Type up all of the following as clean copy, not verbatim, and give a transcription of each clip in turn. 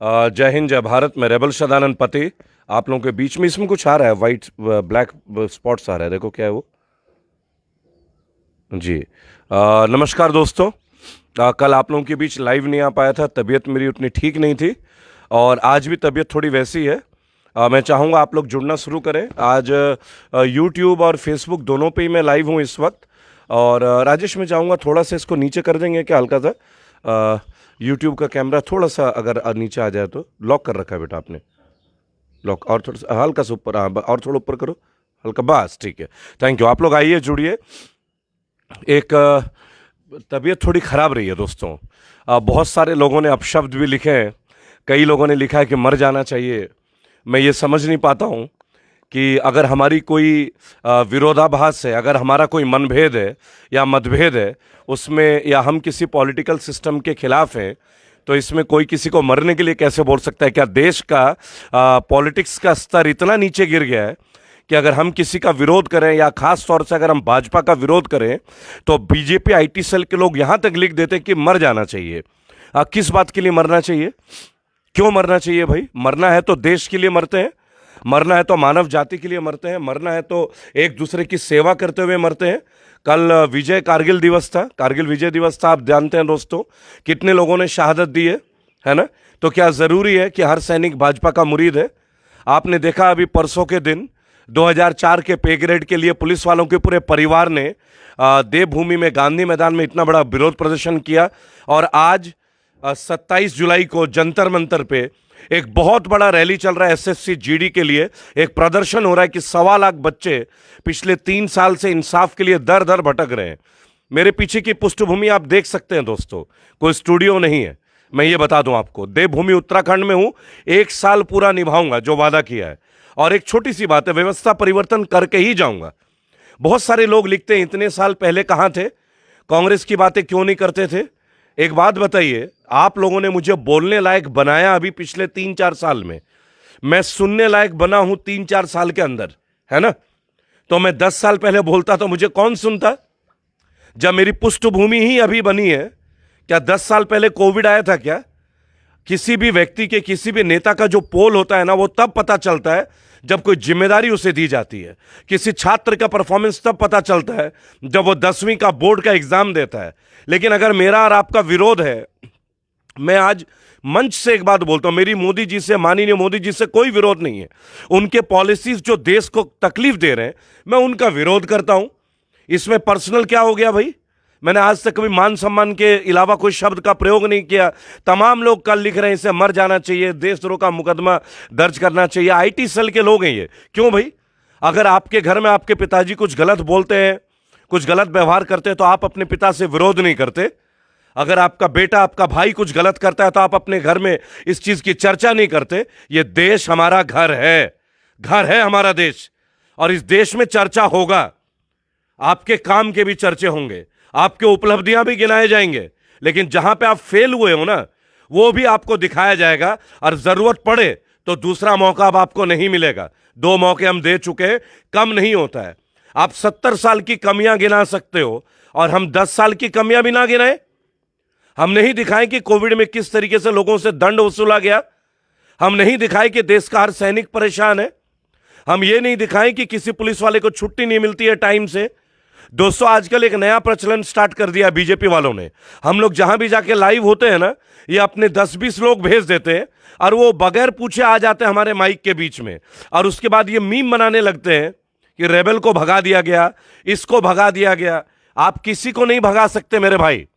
जय हिंद जय भारत। मैं रेबल सदानंद पति आप लोगों के बीच में। इसमें कुछ आ रहा है, वाइट ब्लैक स्पॉट्स आ रहा है, देखो क्या है वो जी। नमस्कार दोस्तों। कल आप लोगों के बीच लाइव नहीं आ पाया था, तबीयत मेरी उतनी ठीक नहीं थी और आज भी तबीयत थोड़ी वैसी है। मैं चाहूँगा आप लोग जुड़ना शुरू करें। आज यूट्यूब और फेसबुक दोनों पे ही मैं लाइव हूँ इस वक्त। और राजेश, मैं चाहूँगा थोड़ा सा इसको नीचे कर देंगे क्या, हल्का सा यूट्यूब का कैमरा थोड़ा सा अगर नीचे आ जाए तो। लॉक कर रखा है बेटा आपने, लॉक। और थोड़ा सा हल्का सा ऊपर, हाँ, और थोड़ा ऊपर करो, हल्का, बस ठीक है। Thank you. आप लोग आइए, जुड़िए। एक तबीयत थोड़ी ख़राब रही है दोस्तों। बहुत सारे लोगों ने अपशब्द भी लिखे हैं। कई लोगों ने लिखा है कि मर जाना चाहिए। मैं ये समझ नहीं पाता हूँ कि अगर हमारी कोई विरोधाभास है, अगर हमारा कोई मनभेद है या मतभेद है उसमें, या हम किसी पॉलिटिकल सिस्टम के खिलाफ हैं, तो इसमें कोई किसी को मरने के लिए कैसे बोल सकता है? क्या देश का पॉलिटिक्स का स्तर इतना नीचे गिर गया है कि अगर हम किसी का विरोध करें, या खास तौर से अगर हम भाजपा का विरोध करें, तो बीजेपी आईटी सेल के लोग यहां तक लिख देते कि मर जाना चाहिए। किस बात के लिए मरना चाहिए? क्यों मरना चाहिए भाई? मरना है तो देश के लिए मरते हैं, मरना है तो मानव जाति के लिए मरते हैं, मरना है तो एक दूसरे की सेवा करते हुए मरते हैं। कल विजय कारगिल दिवस था, कारगिल विजय दिवस था। आप जानते हैं दोस्तों कितने लोगों ने शहादत दी है ना? तो क्या ज़रूरी है कि हर सैनिक भाजपा का मुरीद है? आपने देखा अभी परसों के दिन 2004 के पे ग्रेड के लिए पुलिस वालों के पूरे परिवार ने देवभूमि में, गांधी मैदान में इतना बड़ा विरोध प्रदर्शन किया। और आज 27 जुलाई को जंतर मंतर पे एक बहुत बड़ा रैली चल रहा है एसएससी जीडी के लिए। एक प्रदर्शन हो रहा है कि 1.25 लाख बच्चे पिछले 3 साल से इंसाफ के लिए दर दर भटक रहे हैं। मेरे पीछे की पृष्ठभूमि आप देख सकते हैं दोस्तों, कोई स्टूडियो नहीं है। मैं ये बता दूं आपको, देवभूमि उत्तराखंड में हूं। 1 साल पूरा निभाऊंगा जो वादा किया है। और एक छोटी सी बात है, व्यवस्था परिवर्तन करके ही जाऊंगा। बहुत सारे लोग लिखते हैं इतने साल पहले कहां थे, कांग्रेस की बातें क्यों नहीं करते थे? एक बात बताइए, आप लोगों ने मुझे बोलने लायक बनाया अभी पिछले 3-4 साल में। मैं सुनने लायक बना हूं 3-4 साल के अंदर, है ना? तो मैं 10 साल पहले बोलता तो मुझे कौन सुनता? जब मेरी पृष्ठभूमि ही अभी बनी है। क्या 10 साल पहले कोविड आया था क्या? किसी भी व्यक्ति के, किसी भी नेता का जो पोल होता है ना, वो तब पता चलता है जब कोई जिम्मेदारी उसे दी जाती है। किसी छात्र का परफॉर्मेंस तब पता चलता है जब वो 10वीं का बोर्ड का एग्जाम देता है। लेकिन अगर मेरा और आपका विरोध है, मैं आज मंच से एक बात बोलता हूं, मेरी मोदी जी से, माननीय मोदी जी से कोई विरोध नहीं है। उनके पॉलिसीज जो देश को तकलीफ दे रहे हैं, मैं उनका विरोध करता हूं। इसमें पर्सनल क्या हो गया भाई? मैंने आज तक कभी मान सम्मान के अलावा कोई शब्द का प्रयोग नहीं किया। तमाम लोग कल लिख रहे हैं इसे मर जाना चाहिए, देशद्रोह का मुकदमा दर्ज करना चाहिए। आईटी सेल के लोग हैं ये। क्यों भाई? अगर आपके घर में आपके पिताजी कुछ गलत बोलते हैं, कुछ गलत व्यवहार करते हैं, तो आप अपने पिता से विरोध नहीं करते? अगर आपका बेटा, आपका भाई कुछ गलत करता है, तो आप अपने घर में इस चीज की चर्चा नहीं करते? ये देश हमारा घर है हमारा देश, और इस देश में चर्चा होगा। आपके काम के भी चर्चे होंगे, आपके उपलब्धियां भी गिनाए जाएंगे, लेकिन जहां पे आप फेल हुए हो ना, वो भी आपको दिखाया जाएगा। और जरूरत पड़े तो दूसरा मौका अब आपको नहीं मिलेगा। 2 मौके हम दे चुके हैं, कम नहीं होता है। आप 70 साल की कमियां गिना सकते हो, और हम 10 साल की कमियां भी ना गिनाएं? हम नहीं दिखाएं कि कोविड में किस तरीके से लोगों से दंड वसूला गया? हम नहीं दिखाएं कि देश का हर सैनिक परेशान है? हम ये नहीं दिखाएं कि किसी पुलिस वाले को छुट्टी नहीं मिलती है टाइम से? दोस्तों, आजकल एक नया प्रचलन स्टार्ट कर दिया बीजेपी वालों ने। हम लोग जहां भी जाके लाइव होते हैं ना, ये अपने 10-20 लोग भेज देते हैं, और वो बगैर पूछे आ जाते हैं हमारे माइक के बीच में। और उसके बाद ये मीम बनाने लगते हैं कि रेबल को भगा दिया गया, इसको भगा दिया गया। आप किसी को नहीं भगा सकते मेरे भाई।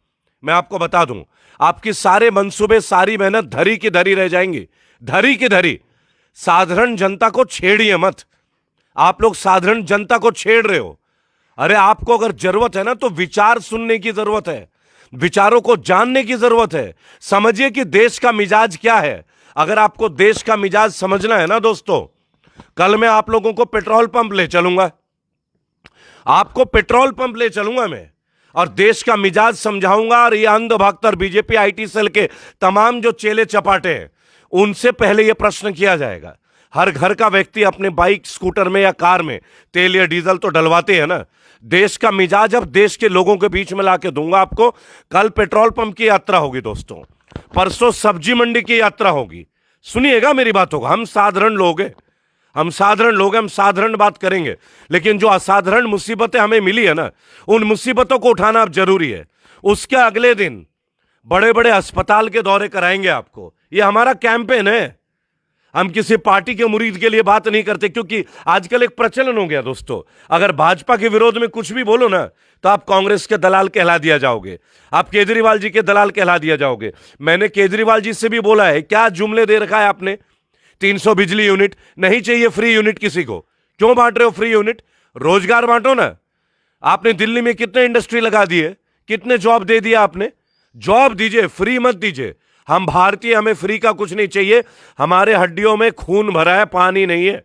मैं आपको बता दूं, आपकी सारे मंसूबे, सारी मेहनत धरी की धरी रह जाएंगी, धरी की धरी। साधारण जनता को छेड़िए मत। आप लोग साधारण जनता को छेड़ रहे हो। अरे आपको अगर जरूरत है ना, तो विचार सुनने की जरूरत है, विचारों को जानने की जरूरत है। समझिए कि देश का मिजाज क्या है। अगर आपको देश का मिजाज समझना है ना दोस्तों, कल मैं आप लोगों को पेट्रोल पंप ले चलूंगा, आपको पेट्रोल पंप ले चलूंगा मैं, और देश का मिजाज समझाऊंगा। और ये अंधभक्त और बीजेपी आईटी सेल के तमाम जो चेले चपाटे हैं, उनसे पहले यह प्रश्न किया जाएगा। हर घर का व्यक्ति अपने बाइक, स्कूटर में या कार में तेल या डीजल तो डलवाते हैं ना। देश का मिजाज अब देश के लोगों के बीच में लाके दूंगा आपको। कल पेट्रोल पंप की यात्रा होगी दोस्तों, परसों सब्जी मंडी की यात्रा होगी, सुनिएगा मेरी बातों को। हम साधारण लोग हैं, हम साधारण लोग हैं, हम साधारण बात करेंगे, लेकिन जो असाधारण मुसीबतें हमें मिली है ना, उन मुसीबतों को उठाना अब जरूरी है। उसके अगले दिन बड़े बड़े अस्पताल के दौरे कराएंगे आपको। ये हमारा कैंपेन है। हम किसी पार्टी के मुरीद के लिए बात नहीं करते, क्योंकि आजकल एक प्रचलन हो गया दोस्तों, अगर भाजपा के विरोध में कुछ भी बोलो ना तो आप कांग्रेस के दलाल कहला दिया जाओगे, आप केजरीवाल जी के दलाल कहला दिया जाओगे। मैंने केजरीवाल जी से भी बोला है, क्या जुमले दे रखा है आपने? 300 बिजली यूनिट नहीं चाहिए, फ्री यूनिट किसी को क्यों बांट रहे हो? फ्री यूनिट रोजगार बांटो ना। आपने दिल्ली में कितने इंडस्ट्री लगा दिए, कितने जॉब दे दिया आपने? जॉब दीजिए, फ्री मत दीजिए। हम भारतीय, हमें फ्री का कुछ नहीं चाहिए। हमारे हड्डियों में खून भरा है, पानी नहीं है।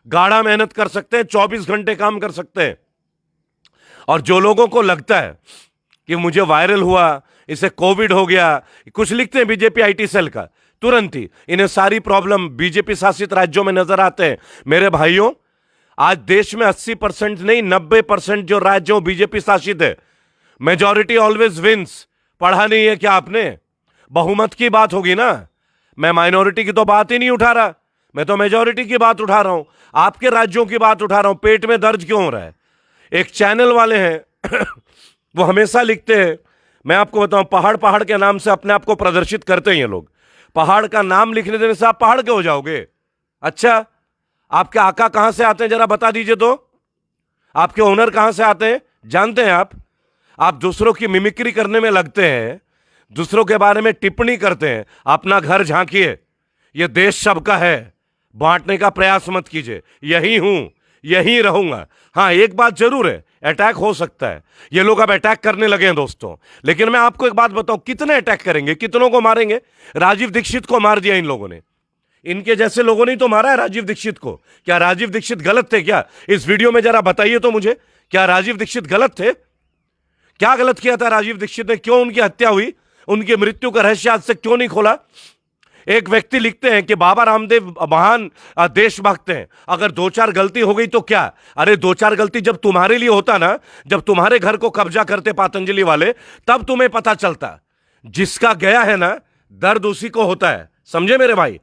गाढ़ा मेहनत कर सकते हैं, 24 घंटे काम कर सकते हैं। और जो लोगों को लगता है कि मुझे वायरल हुआ, इसे कोविड हो गया, कुछ लिखते हैं बीजेपी आईटी सेल का, तुरंत ही इन्हें सारी प्रॉब्लम बीजेपी शासित राज्यों में नजर आते हैं। मेरे भाइयों, आज देश में 80% नहीं 90% जो राज्यों बीजेपी शासित है, मेजॉरिटी ऑलवेज विंस। पढ़ा नहीं है क्या आपने? बहुमत की बात होगी ना। मैं माइनॉरिटी की तो बात ही नहीं उठा रहा, मैं तो मेजॉरिटी की बात उठा रहा हूं, आपके राज्यों की बात उठा रहा हूं। पेट में दर्द क्यों हो रहा है? एक चैनल वाले हैं वो हमेशा लिखते हैं, मैं आपको बताऊं, पहाड़ पहाड़ के नाम से अपने आप को प्रदर्शित करते हैं ये लोग। पहाड़ का नाम लिखने देने से आप पहाड़ के हो जाओगे? अच्छा, आपके आका कहां से आते हैं जरा बता दीजिए तो। आपके ओनर कहां से आते हैं जानते हैं आप? आप दूसरों की मिमिक्री करने में लगते हैं, दूसरों के बारे में टिप्पणी करते हैं। अपना घर झांकिए, यह देश सबका है, बांटने का प्रयास मत कीजिए। यही हूं, यही रहूंगा। हां, एक बात जरूर है, अटैक हो सकता है। ये लोग अब अटैक करने लगे हैं दोस्तों, लेकिन मैं आपको एक बात बताऊं, कितने अटैक करेंगे, कितनों को मारेंगे? राजीव दीक्षित को मार दिया इन लोगों ने, इनके जैसे लोगों ने तो मारा है राजीव दीक्षित को। क्या राजीव दीक्षित गलत थे क्या? इस वीडियो में जरा बताइए तो मुझे, क्या राजीव दीक्षित गलत थे? क्या गलत किया था राजीव दीक्षित ने? क्यों उनकी हत्या हुई? उनकी मृत्यु का रहस्य आज तक क्यों नहीं खोला? एक व्यक्ति लिखते हैं कि बाबा रामदेव महान देशभक्त हैं, अगर 2-4 गलती हो गई तो क्या? अरे 2-4 गलती जब तुम्हारे लिए होता ना, जब तुम्हारे घर को कब्जा करते पतंजलि वाले, तब तुम्हें पता चलता। जिसका गया है ना, दर्द उसी को होता है, समझे मेरे भाई?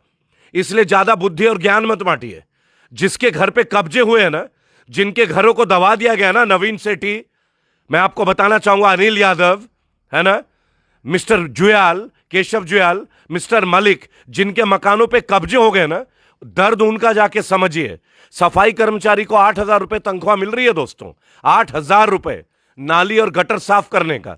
इसलिए ज्यादा बुद्धि और ज्ञान मत बांटिए। जिसके घर पे कब्जे हुए हैं ना, जिनके घरों को दबा दिया गया ना, नवीन सेठी, मैं आपको बताना चाहूंगा, अनिल यादव है ना, मिस्टर जुयाल, केशव जुयाल, मिस्टर मलिक, जिनके मकानों पे कब्जे हो गए ना, दर्द उनका जाके समझिए। सफाई कर्मचारी को 8,000 रुपए तनख्वाह मिल रही है दोस्तों, 8,000 रुपए नाली और गटर साफ करने का।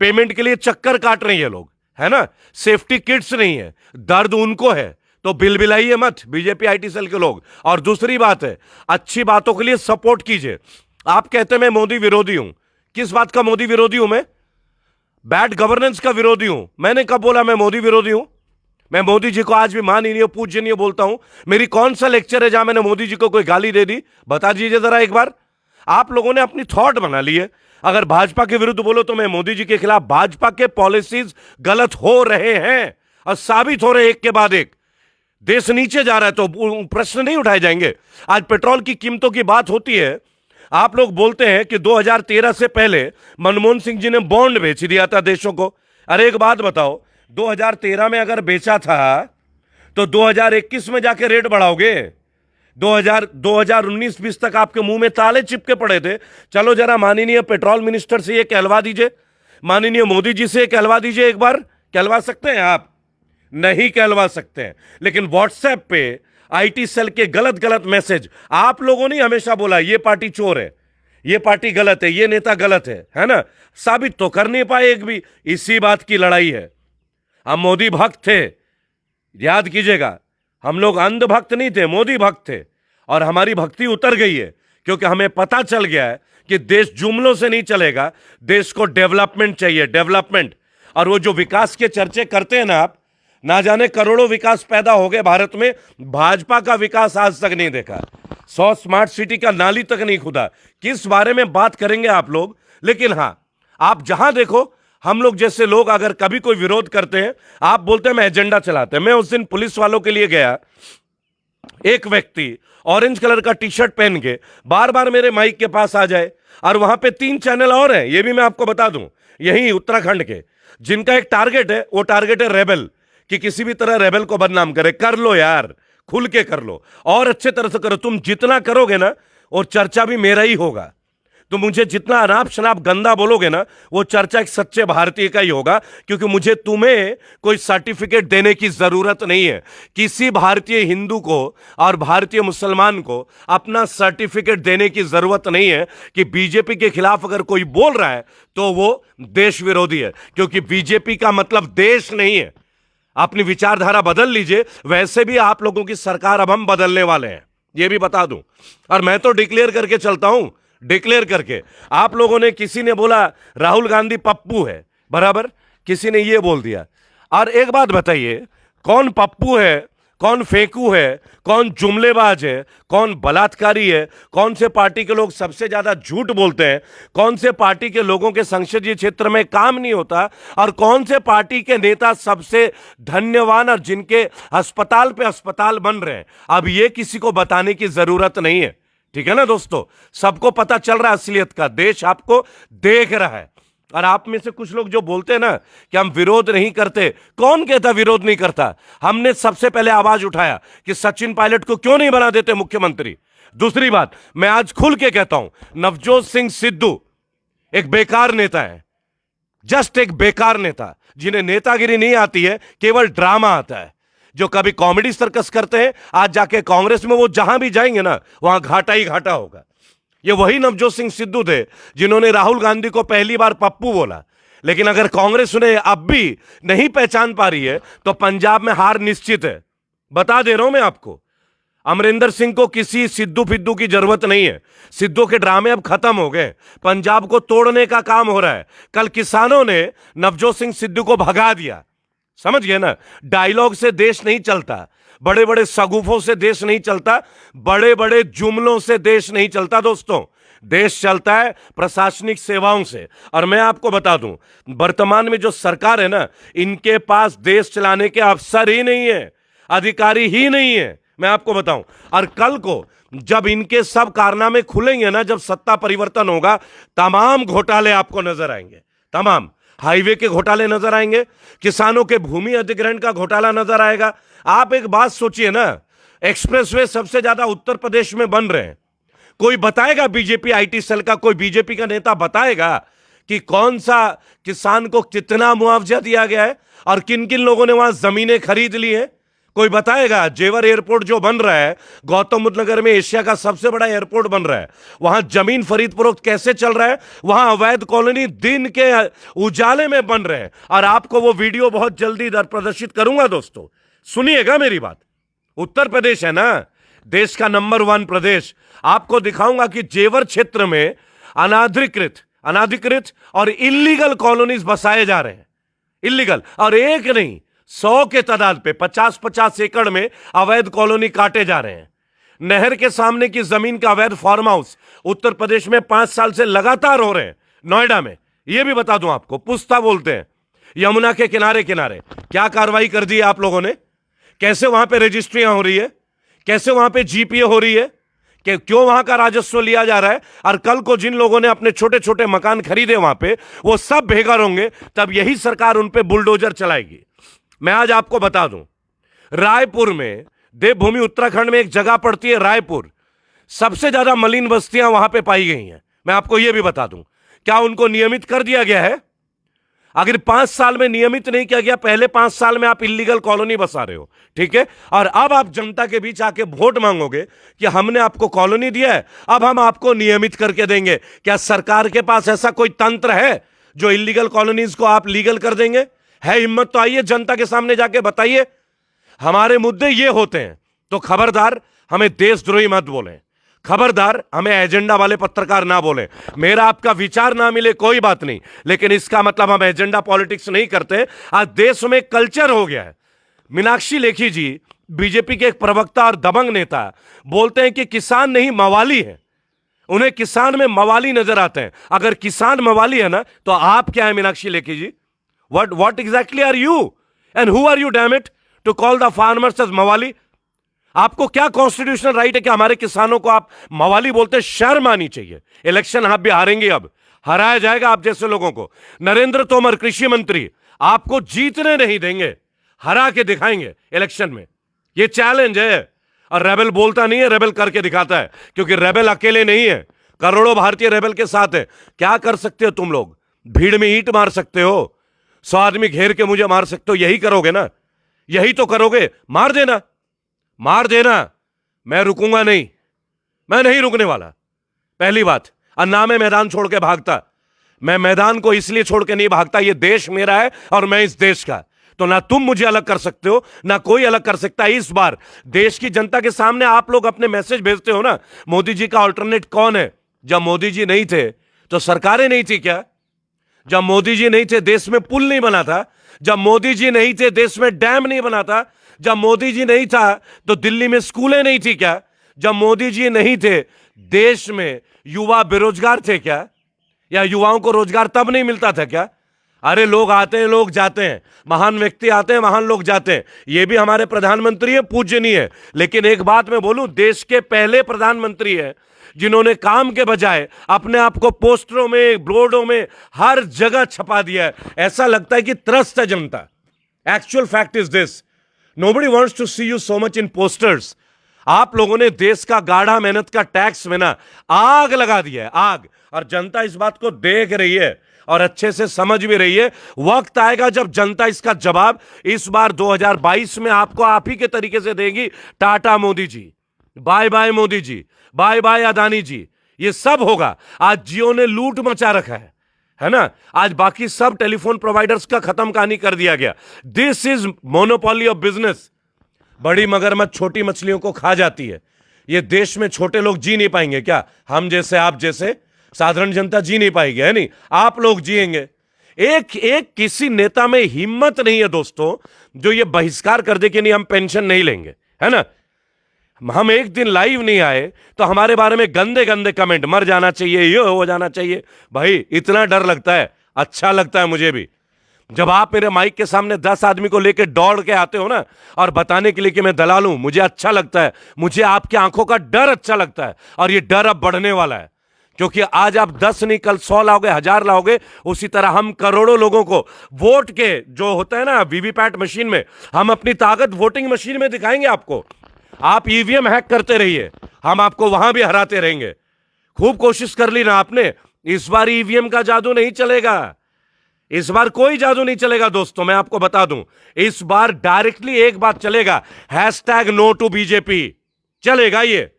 पेमेंट के लिए चक्कर काट रहे हैं ये लोग, है ना। सेफ्टी किट्स नहीं है, दर्द उनको है। तो बिल बिलाइए मत बीजेपी आईटी सेल के लोग। और दूसरी बात है, अच्छी बातों के लिए सपोर्ट कीजिए। आप कहते हैं मैं मोदी विरोधी हूं, किस बात का मोदी विरोधी हूं? मैं बैड गवर्नेंस का विरोधी हूं। मैंने कब बोला मैं मोदी विरोधी हूं? मैं मोदी जी को आज भी माननीय पूजनीय बोलता हूं। मेरी कौन सा लेक्चर है जहां मैंने मोदी जी को कोई गाली दे दी? बता दीजिए जरा एक बार। आप लोगों ने अपनी थॉट बना ली है, अगर भाजपा के विरुद्ध बोलो तो मैं मोदी जी के खिलाफ। भाजपा के पॉलिसीज गलत हो रहे हैं और साबित हो रहे हैं एक के बाद एक। देश नीचे जा रहा है तो प्रश्न नहीं उठाए जाएंगे? आज पेट्रोल की कीमतों की बात होती है, आप लोग बोलते हैं कि 2013 से पहले मनमोहन सिंह जी ने बॉन्ड बेच दिया था देशों को। अरे एक बात बताओ, 2013 में अगर बेचा था तो 2021 में जाके रेट बढ़ाओगे? 2019-20 तक आपके मुंह में ताले चिपके पड़े थे। चलो जरा माननीय पेट्रोल मिनिस्टर से ये कहलवा दीजिए, माननीय मोदी जी से कहलवा दीजिए एक बार। कहलवा सकते हैं आप? नहीं कहलवा सकते हैं। लेकिन व्हाट्सएप पे आईटी सेल के गलत गलत मैसेज, आप लोगों ने हमेशा बोला ये पार्टी चोर है, ये पार्टी गलत है, ये नेता गलत है ना। साबित तो कर नहीं पाए एक भी। इसी बात की लड़ाई है। हम मोदी भक्त थे, याद कीजिएगा, हम लोग अंध भक्त नहीं थे, मोदी भक्त थे। और हमारी भक्ति उतर गई है, क्योंकि हमें पता चल गया है कि देश जुमलों से नहीं चलेगा, देश को डेवलपमेंट चाहिए, डेवलपमेंट। और वो जो विकास के चर्चे करते हैं ना आप, ना जाने करोड़ों विकास पैदा हो गए भारत में, भाजपा का विकास आज तक नहीं देखा। 100 स्मार्ट सिटी का नाली तक नहीं खुदा। किस बारे में बात करेंगे आप लोग? लेकिन हां, आप जहां देखो, हम लोग जैसे लोग अगर कभी कोई विरोध करते हैं, आप बोलते हैं मैं एजेंडा चलाते हैं। मैं उस दिन पुलिस वालों के लिए गया, एक व्यक्ति ऑरेंज कलर का टी शर्ट पहन के बार बार मेरे माइक के पास आ जाए, और वहां पे 3 चैनल और हैं, ये भी मैं आपको बता दूं, यही उत्तराखंड के, जिनका एक टारगेट है, वो टारगेट है रेबल, कि किसी भी तरह रेबल को बदनाम करे, कर लो यार, खुल के कर लो और अच्छे तरह से करो। तुम जितना करोगे ना, और चर्चा भी मेरा ही होगा। तो मुझे जितना अनाप शनाप गंदा बोलोगे ना, वो चर्चा एक सच्चे भारतीय का ही होगा, क्योंकि मुझे तुम्हें कोई सर्टिफिकेट देने की जरूरत नहीं है। किसी भारतीय हिंदू को और भारतीय मुसलमान को अपना सर्टिफिकेट देने की जरूरत नहीं है कि बीजेपी के खिलाफ अगर कोई बोल रहा है तो वो देश विरोधी है, क्योंकि बीजेपी का मतलब देश नहीं है। अपनी विचारधारा बदल लीजिए। वैसे भी आप लोगों की सरकार अब हम बदलने वाले हैं, यह भी बता दूं। और मैं तो डिक्लेयर करके चलता हूं, डिक्लेयर करके। आप लोगों ने, किसी ने बोला राहुल गांधी पप्पू है, बराबर, किसी ने यह बोल दिया। और एक बात बताइए, कौन पप्पू है, कौन फेंकू है, कौन जुमलेबाज है, कौन बलात्कारी है, कौन से पार्टी के लोग सबसे ज्यादा झूठ बोलते हैं, कौन से पार्टी के लोगों के संसदीय क्षेत्र में काम नहीं होता, और कौन से पार्टी के नेता सबसे धन्यवान और जिनके अस्पताल पे अस्पताल बन रहे हैं, अब ये किसी को बताने की जरूरत नहीं है। ठीक है ना दोस्तों, सबको पता चल रहा है असलियत का, देश आपको देख रहा है। और आप में से कुछ लोग जो बोलते हैं ना कि हम विरोध नहीं करते, कौन कहता विरोध नहीं करता? हमने सबसे पहले आवाज उठाया कि सचिन पायलट को क्यों नहीं बना देते मुख्यमंत्री। दूसरी बात, मैं आज खुल के कहता हूं, नवजोत सिंह सिद्धू एक बेकार नेता है, जस्ट एक बेकार नेता, जिन्हें नेतागिरी नहीं आती है, केवल ड्रामा आता है। जो कभी कॉमेडी सर्कस करते हैं, आज जाके कांग्रेस में वो जहां भी जाएंगे ना, वहां घाटा ही घाटा होगा। ये वही नवजोत सिंह सिद्धू थे जिन्होंने राहुल गांधी को पहली बार पप्पू बोला। लेकिन अगर कांग्रेस उन्हें अब भी नहीं पहचान पा रही है तो पंजाब में हार निश्चित है, बता दे रहा हूं मैं आपको। अमरिंदर सिंह को किसी सिद्धू फिद्धू की जरूरत नहीं है। सिद्धू के ड्रामे अब खत्म हो गए, पंजाब को तोड़ने का काम हो रहा है। कल किसानों ने नवजोत सिंह सिद्धू को भगा दिया, समझ गए ना। डायलॉग से देश नहीं चलता, बड़े बड़े सगुफों से देश नहीं चलता, बड़े बड़े जुमलों से देश नहीं चलता दोस्तों। देश चलता है प्रशासनिक सेवाओं से। और मैं आपको बता दूं, वर्तमान में जो सरकार है ना, इनके पास देश चलाने के अफसर ही नहीं है, अधिकारी ही नहीं है, मैं आपको बताऊं। और कल को जब इनके सब कारनामे खुलेंगे ना, जब सत्ता परिवर्तन होगा, तमाम घोटाले आपको नजर आएंगे। तमाम हाईवे के घोटाले नजर आएंगे, किसानों के भूमि अधिग्रहण का घोटाला नजर आएगा। आप एक बात सोचिए ना, एक्सप्रेसवे सबसे ज्यादा उत्तर प्रदेश में बन रहे हैं। कोई बताएगा, बीजेपी आईटी सेल का कोई बीजेपी का नेता बताएगा कि कौन सा किसान को कितना मुआवजा दिया गया है और किन किन लोगों ने वहां जमीनें खरीद ली हैं? कोई बताएगा? जेवर एयरपोर्ट जो बन रहा है, गौतम बुद्ध नगर में एशिया का सबसे बड़ा एयरपोर्ट बन रहा है, वहां जमीन खरीद फरोख्त कैसे चल रहा है? वहां अवैध कॉलोनी दिन के उजाले में बन रहे हैं। और आपको वो वीडियो बहुत जल्दी प्रदर्शित करूंगा दोस्तों, सुनिएगा मेरी बात। उत्तर प्रदेश है ना, देश का नंबर 1 प्रदेश। आपको दिखाऊंगा कि जेवर क्षेत्र में अनाधिकृत और इल्लीगल कॉलोनीज बसाए जा रहे हैं। इल्लीगल, और एक नहीं 100 के तादाद पे 50-50 एकड़ में अवैध कॉलोनी काटे जा रहे हैं। नहर के सामने की जमीन का अवैध फार्म हाउस उत्तर प्रदेश में 5 साल से लगातार हो रहे हैं। नोएडा में, यह भी बता दूं आपको, पुस्ता बोलते हैं, यमुना के किनारे किनारे। क्या कार्रवाई कर दी है आप लोगों ने? कैसे वहां पे रजिस्ट्रियां हो रही है, कैसे वहां पे जीपीए हो रही है, कि क्यों वहां का राजस्व लिया जा रहा है? और कल को जिन लोगों ने अपने छोटे छोटे मकान खरीदे वहां पे, वो सब बेघर होंगे, तब यही सरकार उन पे बुलडोजर चलाएगी। मैं आज आपको बता दूं, रायपुर में, देवभूमि उत्तराखंड में एक जगह पड़ती है रायपुर, सबसे ज्यादा मलिन बस्तियां वहां पे पाई गई हैं। मैं आपको यह भी बता दूं, क्या उनको नियमित कर दिया गया है? अगर 5 साल में नियमित नहीं किया गया, पहले 5 साल में आप इल्लीगल कॉलोनी बसा रहे हो, ठीक है, और अब आप जनता के बीच आके वोट मांगोगे कि हमने आपको कॉलोनी दिया है, अब हम आपको नियमित करके देंगे। क्या सरकार के पास ऐसा कोई तंत्र है जो इल्लीगल कॉलोनीज को आप लीगल कर देंगे? है हिम्मत तो आइए जनता के सामने जाके बताइए। हमारे मुद्दे ये होते हैं, तो खबरदार हमें देशद्रोही मत बोलें, खबरदार हमें एजेंडा वाले पत्रकार ना बोले। मेरा आपका विचार ना मिले कोई बात नहीं, लेकिन इसका मतलब हम एजेंडा पॉलिटिक्स नहीं करते। आज देश में कल्चर हो गया है। मीनाक्षी लेखी जी, बीजेपी के एक प्रवक्ता और दबंग नेता, बोलते हैं कि किसान नहीं मवाली है, उन्हें किसान में मवाली नजर आते हैं। अगर किसान मवाली है ना, तो आप क्या है Meenakshi Lekhi ji? What exactly are you and who are you damn it to call the farmers as मवाली? आपको क्या कॉन्स्टिट्यूशनल राइट है कि हमारे किसानों को आप मवाली बोलते? शर्म आनी चाहिए। इलेक्शन आप भी हारेंगे, अब हराया जाएगा आप जैसे लोगों को। नरेंद्र तोमर कृषि मंत्री आपको जीतने नहीं देंगे, हरा के दिखाएंगे इलेक्शन में। ये चैलेंज है। और रेबल बोलता नहीं है, रेबल करके दिखाता है, क्योंकि रेबल अकेले नहीं है, करोड़ों भारतीय रेबल के साथ है। क्या कर सकते हो तुम लोग? भीड़ में ईंट मार सकते हो, 100 आदमी घेर के मुझे मार सकते हो, यही करोगे ना? यही तो करोगे। मार देना, मार देना। मैं रुकूंगा नहीं, मैं नहीं रुकने वाला, पहली बात। और ना मैं मैदान छोड़ के भागता। मैं मैदान को इसलिए छोड़ के नहीं भागता, ये देश मेरा है और मैं इस देश का। तो ना तुम मुझे अलग कर सकते हो, ना कोई अलग कर सकता है। इस बार देश की जनता के सामने आप लोग अपने मैसेज भेजते हो ना, मोदी जी का अल्टरनेट कौन है? जब मोदी जी नहीं थे तो सरकारें नहीं थी क्या? जब मोदी जी नहीं थे देश में पुल नहीं बना था? जब मोदी जी नहीं थे देश में डैम नहीं बना था? जब मोदी जी नहीं था तो दिल्ली में स्कूलें नहीं थी क्या? जब मोदी जी नहीं थे देश में युवा बेरोजगार थे क्या? या युवाओं को रोजगार तब नहीं मिलता था क्या? अरे लोग आते हैं, लोग जाते हैं, महान व्यक्ति आते हैं, महान लोग जाते हैं। ये भी हमारे प्रधानमंत्री है, पूजनीय है। लेकिन एक बात मैं बोलूं, देश के पहले प्रधानमंत्री है जिन्होंने काम के बजाय अपने आप को पोस्टरों में, बोर्डों में, हर जगह छपा दिया है। ऐसा लगता है कि त्रस्त है जनता। Actual fact is this, nobody wants to see you so much in posters. आप लोगों ने देश का गाढ़ा मेहनत का टैक्स में ना आग लगा दिया है, आग। और जनता इस बात को देख रही है और अच्छे से समझ भी रही है। वक्त आएगा जब जनता इसका जवाब इस बार 2022 में आपको आप ही के तरीके से देगी। Tata Modi ji, bye bye Modi ji, bye bye Adani जी, ये सब होगा। आज जियो ने लूट मचा रखा है ना? आज बाकी सब टेलीफोन प्रोवाइडर्स का खत्म कहानी कर दिया गया। This is monopoly of business. बड़ी मगरमच्छ छोटी मछलियों को खा जाती है। ये देश में छोटे लोग जी नहीं पाएंगे क्या? हम जैसे, आप जैसे साधारण जनता जी नहीं पाएगी, है नहीं? आप लोग जिएंगे। एक एक किसी नेता में हिम्मत नहीं है दोस्तों, जो ये बहिष्कार कर दे कि नहीं हम पेंशन नहीं लेंगे, है ना? हम एक दिन लाइव नहीं आए तो हमारे बारे में गंदे गंदे कमेंट, मर जाना चाहिए, ये हो जाना चाहिए। भाई इतना डर लगता है? अच्छा लगता है मुझे भी। जब आप मेरे माइक के सामने 10 आदमी को लेकर दौड़ के आते हो ना, और बताने के लिए कि मैं दलाल हूं, मुझे अच्छा लगता है। मुझे आपकी आंखों का डर अच्छा लगता है, और ये डर अब बढ़ने वाला है। क्योंकि आज आप 10 नहीं, कल 100 लाओगे, 1000 लाओगे। उसी तरह हम करोड़ों लोगों को वोट के जो होता है ना वीवीपैट मशीन में, हम अपनी ताकत वोटिंग मशीन में दिखाएंगे आपको। आप ईवीएम हैक करते रहिए, हम आपको वहां भी हराते रहेंगे। खूब कोशिश कर ली ना आपने। इस बार ईवीएम का जादू नहीं चलेगा, इस बार कोई जादू नहीं चलेगा दोस्तों। मैं आपको बता दूं, इस बार डायरेक्टली एक बात चलेगा, #NoToBJP चलेगा ये।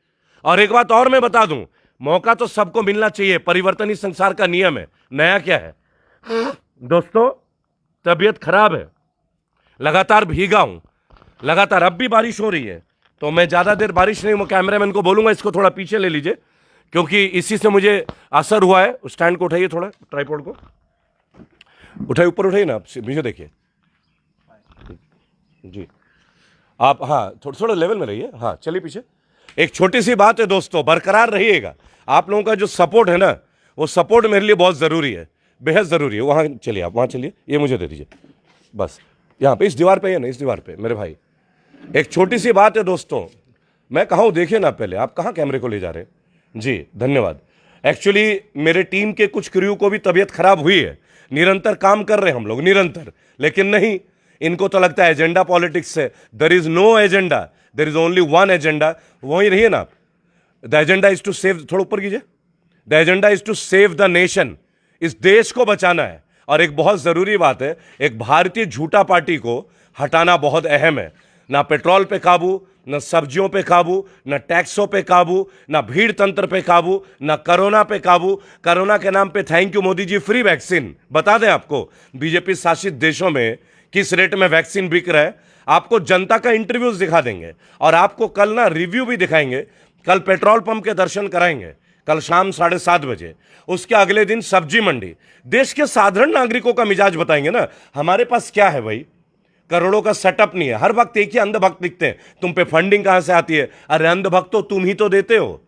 और एक बात और मैं बता दूं, मौका तो सबको मिलना चाहिए, परिवर्तन ही संसार का नियम है। नया क्या है दोस्तों? तबीयत खराब है, लगातार भीगा हूं, लगातार। अब भी बारिश हो रही है, तो मैं ज्यादा देर बारिश नहीं, मैं कैमरामैन को बोलूंगा इसको थोड़ा पीछे ले लीजिए, क्योंकि इसी से मुझे असर हुआ है। स्टैंड को उठाइए, थोड़ा ट्राइपॉड को उठाइए, ऊपर उठाइए ना, आप पीछे देखिए जी। आप हाँ थोड़ा लेवल में रहिए। हाँ चलिए पीछे। एक छोटी सी बात है दोस्तों, बरकरार रहिएगा। आप लोगों का जो सपोर्ट है ना, वो सपोर्ट मेरे लिए बहुत ज़रूरी है, बेहद ज़रूरी है। वहाँ चलिए, आप वहाँ चलिए, ये मुझे दे दीजिए बस। यहाँ पे इस दीवार पे है ना, इस दीवार पे मेरे भाई। एक छोटी सी बात है दोस्तों, मैं कहाँ हूँ देखिए ना पहले, आप कहाँ कैमरे को ले जा रहे हैं जी? धन्यवाद। एक्चुअली मेरे टीम के कुछ क्रू को भी तबीयत खराब हुई है। निरंतर काम कर रहे हैं हम लोग, निरंतर, लेकिन नहीं, इनको तो लगता है एजेंडा पॉलिटिक्स से। There is no agenda, there is only one agenda. वहीं रहिए ना आप। The agenda is to save, थोड़ा ऊपर कीजिए। The agenda is to save the nation. इस देश को बचाना है। और एक बहुत जरूरी बात है, एक भारतीय झूठा पार्टी को हटाना बहुत अहम है। ना पेट्रोल पे काबू, न सब्जियों पे काबू, न टैक्सों पे काबू, न भीड़ तंत्र पे काबू, न कोरोना पे काबू। कोरोना के नाम पे thank you Modi ji, free vaccine. बता दें आपको बीजेपी शासित देशों में किस रेट में वैक्सीन बिक रहा है। आपको जनता का इंटरव्यूज दिखा देंगे, और आपको कल ना रिव्यू भी दिखाएंगे। कल पेट्रोल पंप के दर्शन कराएंगे, कल शाम 7:30 बजे। उसके अगले दिन सब्जी मंडी। देश के साधारण नागरिकों का मिजाज बताएंगे ना। हमारे पास क्या है भाई? करोड़ों का सेटअप नहीं है। हर वक्त एक ही अंधभक्त दिखते हैं। तुम पे फंडिंग कहां से आती है? अरे अंधभक्तों, तुम ही तो देते हो।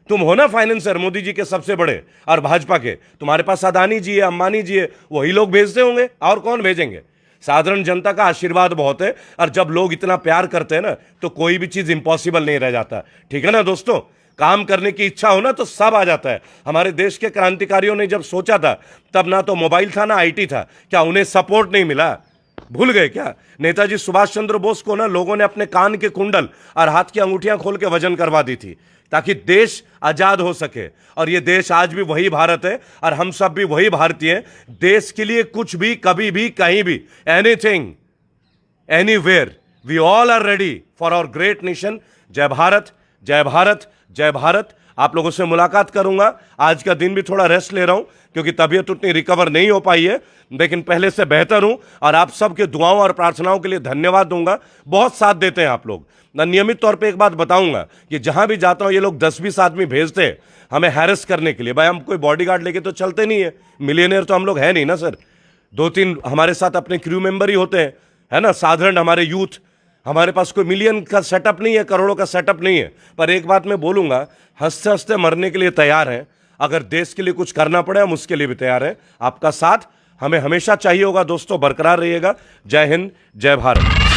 तुम हो ना फाइनेंसर मोदी जी के सबसे बड़े, और भाजपा के। तुम्हारे पास अदानी जी है, अंबानी जी है, वही लोग भेजते होंगे, और कौन भेजेंगे? साधारण जनता का आशीर्वाद बहुत है, और जब लोग इतना प्यार करते हैं ना, तो कोई भी चीज इंपॉसिबल नहीं रह जाता। ठीक है ना दोस्तों? काम करने की इच्छा हो ना, तो सब आ जाता है। हमारे देश के क्रांतिकारियों ने जब सोचा था, तब ना तो मोबाइल था ना आईटी था। क्या उन्हें सपोर्ट नहीं मिला? भूल गए क्या? नेताजी सुभाष चंद्र बोस को ना लोगों ने अपने कान के कुंडल और हाथ की अंगूठियां खोल के वजन करवा दी थी ताकि देश आजाद हो सके। और ये देश आज भी वही भारत है और हम सब भी वही भारतीय हैं। देश के लिए कुछ भी, कभी भी, कहीं भी, anything, anywhere, we all are ready for our great nation. जय भारत, जय भारत, जय भारत। आप लोगों से मुलाकात करूंगा। आज का दिन भी थोड़ा रेस्ट ले रहा हूं क्योंकि तबीयत उतनी रिकवर नहीं हो पाई है, लेकिन पहले से बेहतर हूं और आप सबके दुआओं और प्रार्थनाओं के लिए धन्यवाद दूंगा। बहुत साथ देते हैं आप लोग। मैं नियमित तौर पे एक बात बताऊंगा कि जहां भी जाता हूं ये लोग 10-20 आदमी भेजते हैं हमें हैरेस करने के लिए। भाई हम कोई बॉडीगार्ड लेके तो चलते नहीं है, मिलियनेयर तो हम लोग है नहीं ना सर। 2-3 हमारे साथ अपने क्रू मेंबर ही होते हैं, है ना, साधारण हमारे यूथ। हमारे पास कोई मिलियन का सेटअप नहीं है, करोड़ों का सेटअप नहीं है। पर एक बात मैं बोलूंगा, हंसते हंसते मरने के लिए तैयार हैं। अगर देश के लिए कुछ करना पड़े हम उसके लिए भी तैयार हैं। आपका साथ हमें हमेशा चाहिए होगा दोस्तों, बरकरार रहिएगा। जय हिंद, जय भारत।